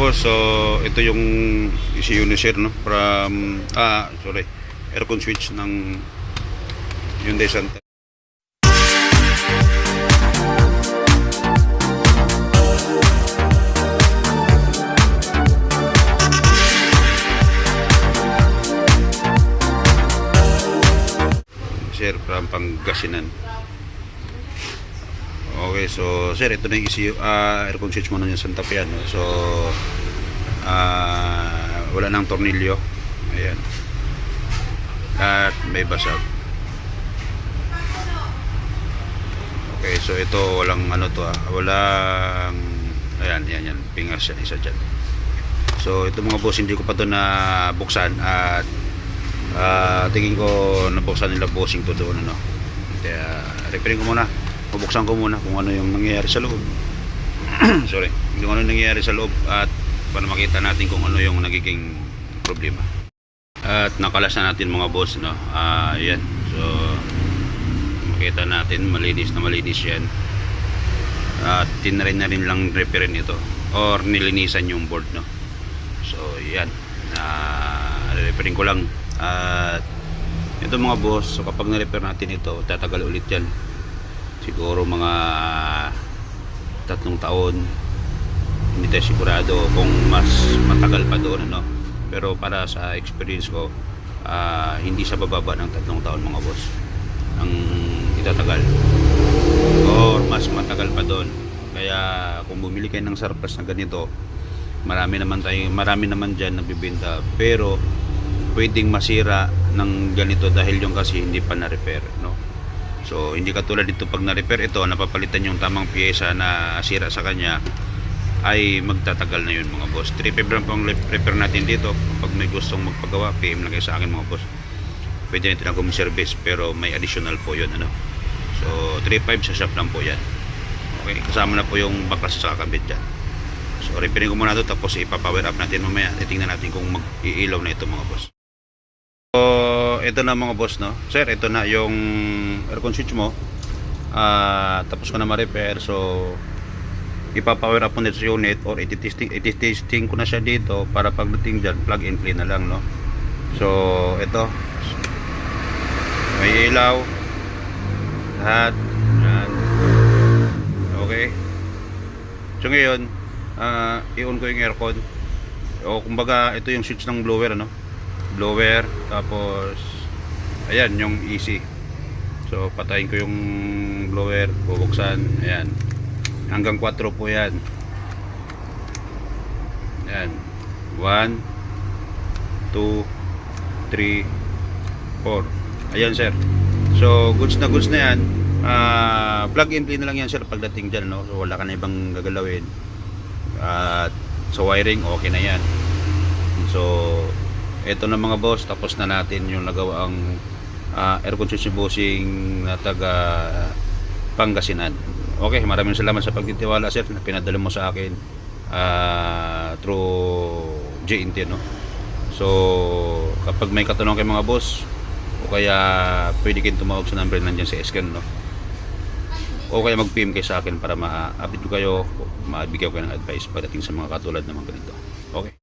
boss, so ito yung ECU ni sir, no, from aircon switch ng Hyundai Santa. Sir, from Pangasinan. Okay, so sir, ito na yung ECU, aircon switch mo na yung Santa Fe, no? So wala nang tornilyo, ayan, at may basag. Okay, so ito walang ano to, walang, ayan, yan, pingas yan, isa dyan. So ito mga boss, hindi ko pa to na buksan, at tingin ko nabuksan nila bossing to doon, ano. Kaya repairing ko muna, bubuksan ko muna kung ano yung nangyayari sa loob. Sorry, kung ano nangyayari sa loob, at para makita natin kung ano yung nagiging problema. At nakalas na natin mga boss, no. Yan, so makita natin malinis na malinis yan, at tinry na rin lang repairin ito or nilinisan yung board, no. So yan, repairing ko lang. At ito mga boss, so kapag na-repair natin ito, tatagal ulit yan, siguro mga 3 taon. Hindi tayo sigurado kung mas matagal pa doon, ano. Pero para sa experience ko, hindi sa bababa ng 3 taon mga boss ang itatagal, or mas matagal pa doon. Kaya kung bumili kayo ng surplus na ganito, marami naman dyan nagbibenta, pero pwedeng masira ng ganito dahil yung kasi hindi pa na-repair, no. So hindi katulad dito, pag na-repair ito, napapalitan yung tamang pyesa na sira sa kanya, ay magtatagal na yun mga boss. 3.5 lang pang repair natin dito. Pag may gustong magpagawa, PM lang kayo sa akin mga boss, pwede natin akong service, pero may additional po yun, ano. So 3.5 sa shop lang po yan. Okay, kasama na po yung baklas sa kakabit dyan. So repairing ko muna ito, tapos ipapower up natin mamaya. Titingnan natin kung mag-iilaw na ito mga boss. So ito na mga boss, no. Sir, ito na yung aircon switch mo, tapos ko na ma-repair. So ipapower up mo nito sa unit, or ititesting ko na siya dito, para pagdating dyan, plug and play na lang, no. So ito, may ilaw lahat yan. Okay, so ngayon i-on ko yung aircon, o kumbaga ito yung switch ng blower, ano, blower. Tapos ayan yung AC. So patayin ko yung blower, bubuksan, ayan, hanggang 4 po yan. Ayan, 1 2 3 4. Ayan sir, so goods na yan. Plug and play na lang yan sir pagdating dyan, no? So wala ka na ibang gagalawin, at sa wiring okay na yan. So eto na mga boss, tapos na natin yung nagawa ang aircon switch bossing na taga Pangasinan. Okay, maraming salamat sa pagtitiwala sir, na pinadala mo sa akin through JNT, no. So kapag may katanungan kayo mga boss, o kaya pwede kayong tumawag sa number nandiyan sa scan, no, o kaya mag-PM kayo sa akin para ma-update ko kayo, mabigyan ko kayo ng advice pagdating sa mga katulad naman ganito. Okay.